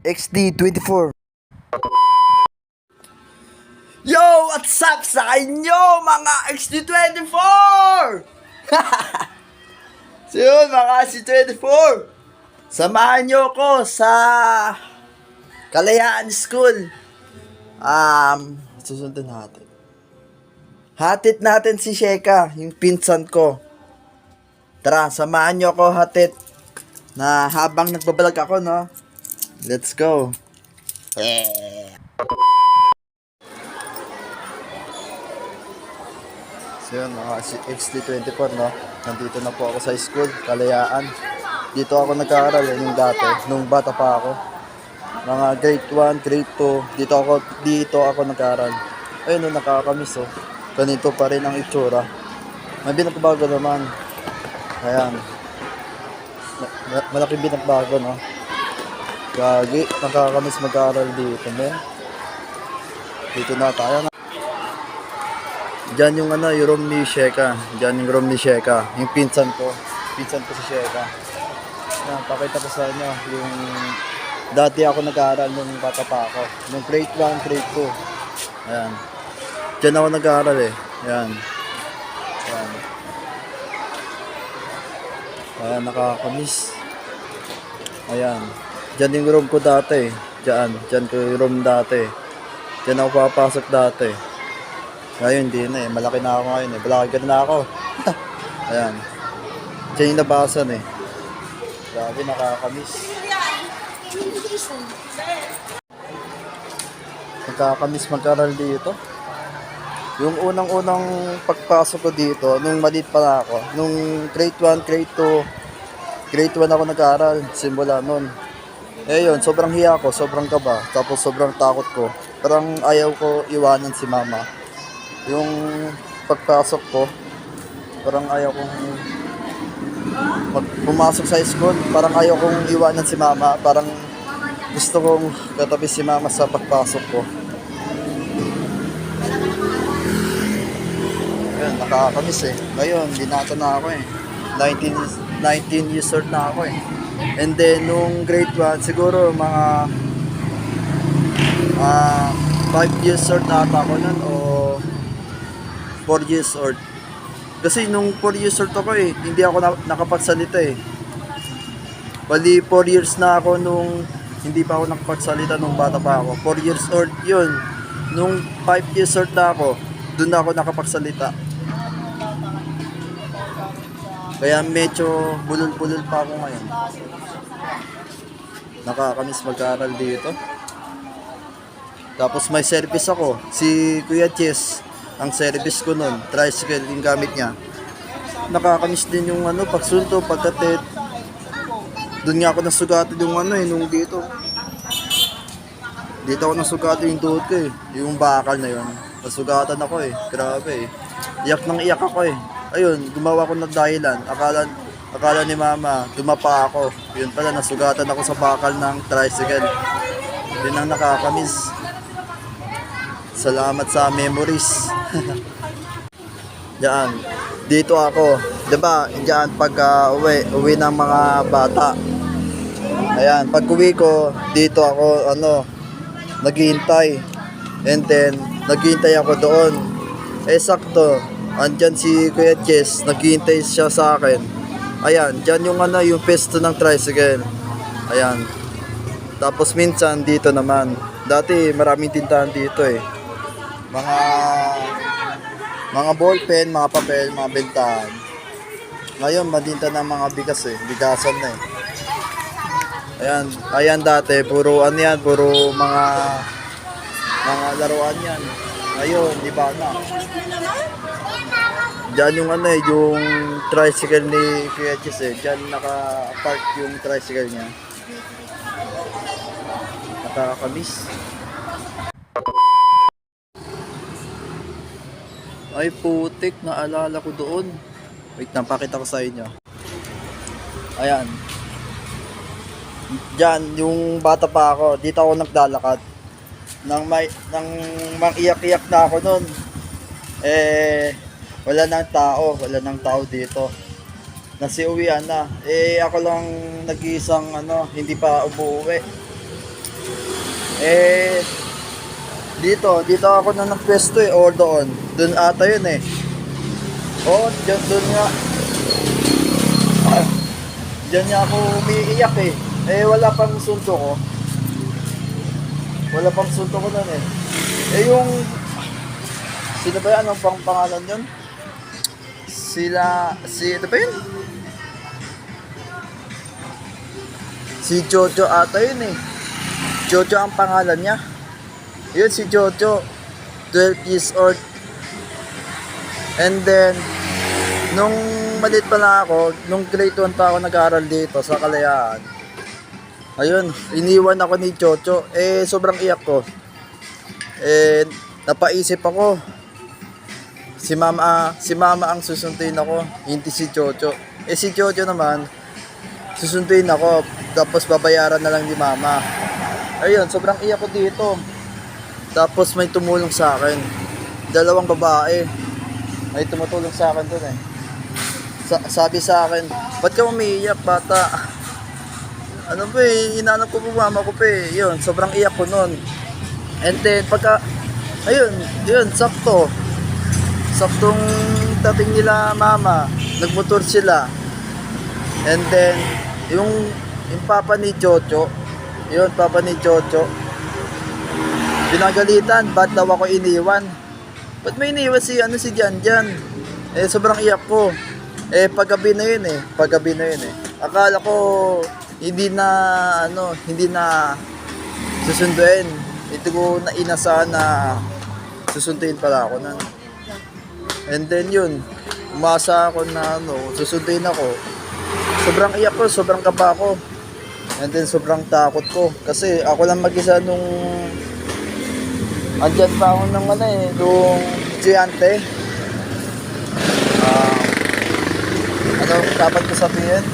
XD24. Yo! What's up sa inyo mga XD24? So yun mga XD24, samahan nyo ko sa Kalayaan School. Susundan natin. Hatid natin si Sheka, yung pinsan ko. Tara, samahan nyo ako hatid na habang nagbabalag ako, no? Let's go. So yun, mga XD24, no? Nandito na po ako sa school, Kalayaan. Dito ako nag-aaral nung bata pa ako. Mga grade 1, grade 2, dito ako nag-aaral. Ayun, no, nakakamiss, oh. Ganito pa rin ang itsura. May binagbago naman. Ayan. Malaking binagbago, no? Gagi, nakakamiss mag-aaral dito, men. Dito na tayo. Diyan yung yung room ni Sheka. Diyan yung room ni Sheka. Yung pinsan ko. Pinsan ko si Sheka. Ayan, pakita ko sa inyo yung dati ako nag-aaral nung bata pa ako. Nung grade 1, grade 2. Ayan. Diyan ako nag-aaral eh. Ayan. Ayan. Ayan, nakakamiss. Ayan. Diyan yung room ko dati. Diyan ko yung room dati. Diyan ako papasok dati. Ngayon, hindi na eh. Malaki na ako ngayon eh. Malaki na ako. Ayan. Diyan yung nabasan eh. Grabe, nakakamiss. Nakakamiss mag-aral dito. Yung unang-unang pagpasok ko dito, nung maliit pa na ako, nung grade 1, grade 2, grade 1 ako nag-aaral, simula nun. Eh yun, sobrang hiya ko, sobrang kaba, tapos sobrang takot ko. Parang ayaw ko iwanan si mama. Yung pagpasok ko, parang ayaw kong pumasok sa school, parang ayaw kong iwanan si mama, parang gusto kong katabi si mama sa pagpasok ko. Ayun, nakakamiss eh. Ngayon, binata na ako eh. 19 years old na ako eh. And then, nung grade 1, siguro mga 5 years old na ata ako nun o 4 years old. Kasi nung 4 years old ako eh, hindi ako nakapagsalita eh. Bali 4 years na ako nung hindi pa ako nakapagsalita nung bata pa ako. 4 years old yun. Nung 5 years old na ako, doon na ako nakapagsalita. Kaya medyo bulol-bulol pa ako ngayon. Nakakamiss mag-aaral dito. Tapos may service ako. Si Kuya Chess, ang service ko nun, tricycle yung gamit niya. Nakakamiss din yung pagsunto, pagkatid. Doon nga ako nasugatan yung nung dito. Dito ako nasugatan yung tuhod ko eh. Yung bakal na yun. Nasugatan ako eh. Grabe eh. Iyak nang iyak ako eh. Ayun, gumawa ko ng dahilan. Akala ni mama, dumapa ako. Yun pala, nasugatan ako sa bakal ng tricycle. Yun ang nakakamiss. Salamat sa memories. Diyan, dito ako. Diba, diyan pag uwi ng mga bata. Ayan, pag uwi ko, dito ako, naghihintay. And then, naghihintay ako doon. Eh, sakto. Andyan si Kuya Jess, naghihintay siya sa akin. Ayan, dyan yung yung pesto ng tricycle. Ayan. Tapos minsan dito naman. Dati maraming tindahan dito eh. Mga ballpen, mga papel, mga bentahan. Ngayon, madinta ng mga bigas eh. Bigasan na eh. Ayan dati, puro puro mga laruan yan. Ngayon, di ba na? Diyan yung yung tricycle ni Kuya Chis eh. Diyan naka-park yung tricycle niya. Nakakamiss. Ay putik, naalala ko doon. Wait, napakita ko sa inyo. Ayan. Diyan, yung bata pa ako, dito ako naglalakad. Nang iyak-iyak na ako noon. Wala nang tao dito. Nasiuwian na. Ako lang nag-iisang hindi pa umuwi. Eh, dito ako na nagpwesto eh, or doon. Doon ata yun eh. Oo, doon nga. Diyan niya ako umiiyak eh. Eh, wala pang sunto ko. Wala pang sunto ko nun eh. Eh, yung... Sino ba yan? Anong pang pangalan yun? Ano ba yun? Si Jojo ata yun eh. Jojo ang pangalan niya. Yun si Jojo. 12 years old. And then, nung maliit pa lang ako, nung grade 1 pa ako nag-aaral dito sa Kalayaan. Ayun, iniwan ako ni Jojo. Eh, sobrang iyak ko. Eh, napaisip ako. Si mama ang susunduin ako, hindi si Jojo. Eh, si Jojo naman, susunduin ako, tapos babayaran na lang ni mama. Ayun, sobrang iyak ko dito. Tapos may tumulong sa akin. 2 babae. May tumutulong sa akin dun eh. Sabi sa akin, ba't ka umiiyak, bata? Ano ba eh, inanap ko po mama ko pa eh. Yun, sobrang iyak ko nun. And then, yun, sakto. Saktong dating nila mama, nagmotor sila. And then, yung papa ni Jojo, pinagalitan, ba't daw ako iniwan? Ba't may iniwan si Jan Jan? Eh, sobrang iyak ko. Eh, paggabi na yun eh. Akala ko, hindi na susunduin. Ito ko na inasahan na susunduin pala ako na. And then yun, umasa ako na susunduin ako. Sobrang iyak ko, sobrang kaba ko. And then sobrang takot ko. Kasi ako lang mag-isa nung andyan pa ako nung nung estudyante. Ano dapat ko sabihin?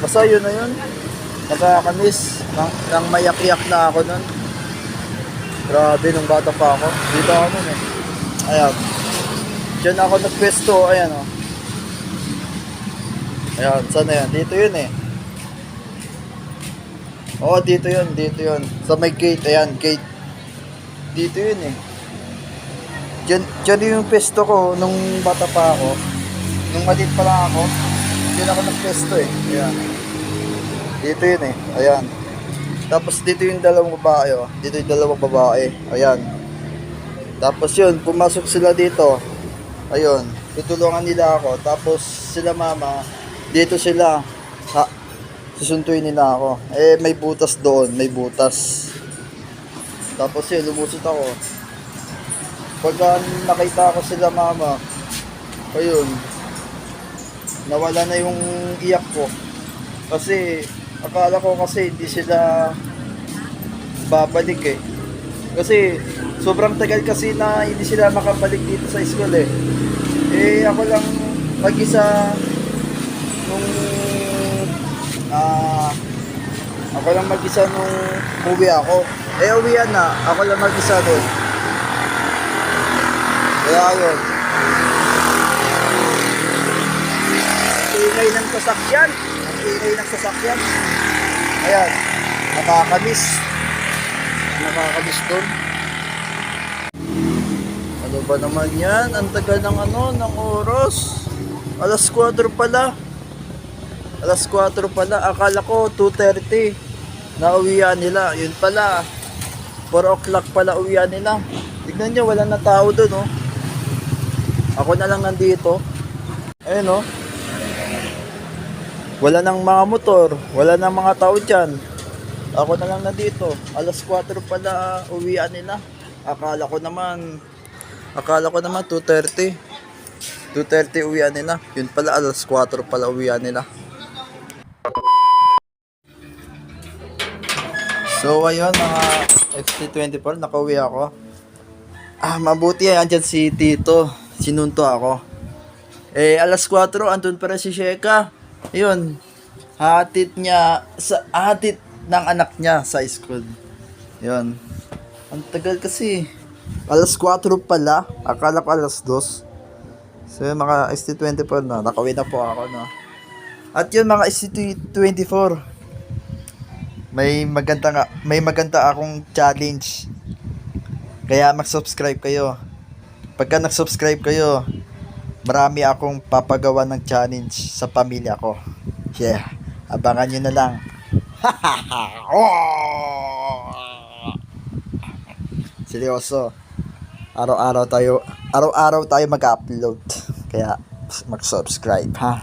Basta yun na yun. Nakakamiss. Nang mayak-iyak na ako nun. Grabe, nung bata pa ako. Dito ako nun eh. Ayan. Diyan ako nagpwesto. Ayan o. Ayan, saan na yan? Dito yun eh. Oo, dito yun. Sa may gate, ayan, gate. Dito yun eh. Diyan yung pwesto ko nung bata pa ako. Nung maliit pa lang ako. Diyan ako nagpwesto eh. Ayan. Dito yun eh. Ayan. Tapos dito yung 2 babae oh. Dito yung 2 babae. Ayan. Tapos yun, pumasok sila dito. Ayun. Tutulungan nila ako. Tapos sila mama, dito sila. Susuntuin nila ako. Eh, may butas doon. May butas. Tapos yun, lumusot ako. Pagka nakita ko sila mama, ayun, nawala na yung iyak ko. Kasi, akala ko kasi hindi sila babalik eh. Kasi, sobrang tagal kasi na hindi sila makabalik dito sa school eh. Eh, ako lang mag-isa nung uwi ako. Eh, uwian na. Ako lang mag-isa doon. Kaya yun. Ingay ng sasakyan. Ayan. Nakakamiss doon. Ano ba naman yan? Ang tagal ng oras. Alas 4 pala. Akala ko 2:30 na uwian nila. Yun pala 4 o'clock pala uwian nila. Tignan nyo, wala na tao doon oh. Ako na lang nandito. Ayun oh. Wala nang mga motor, wala nang mga tao dyan. Ako na lang nandito. Alas 4 pala uwian nila. Akala ko naman 2:30. 2:30 uwian nila. Yun pala alas 4 pala uwian nila. So ayun mga XT24, nakauwi ako. Mabuti andyan si Tito. Sinunto ako. Eh alas 4 andun pa rin si Sheka. Ayun. Hatid ng anak niya sa school. Ayun. Ang tagal kasi. Alas 4 pala. Akala ko alas 2. So mga XT24 na. Nakauwi na po ako no. At yun mga SC24, may maganda akong challenge. Kaya mag-subscribe kayo. Pagka nag-subscribe kayo, marami akong papagawa ng challenge sa pamilya ko. Yeah, abangan nyo na lang. Seryoso. Araw-araw tayo mag-upload. Kaya mag-subscribe ha.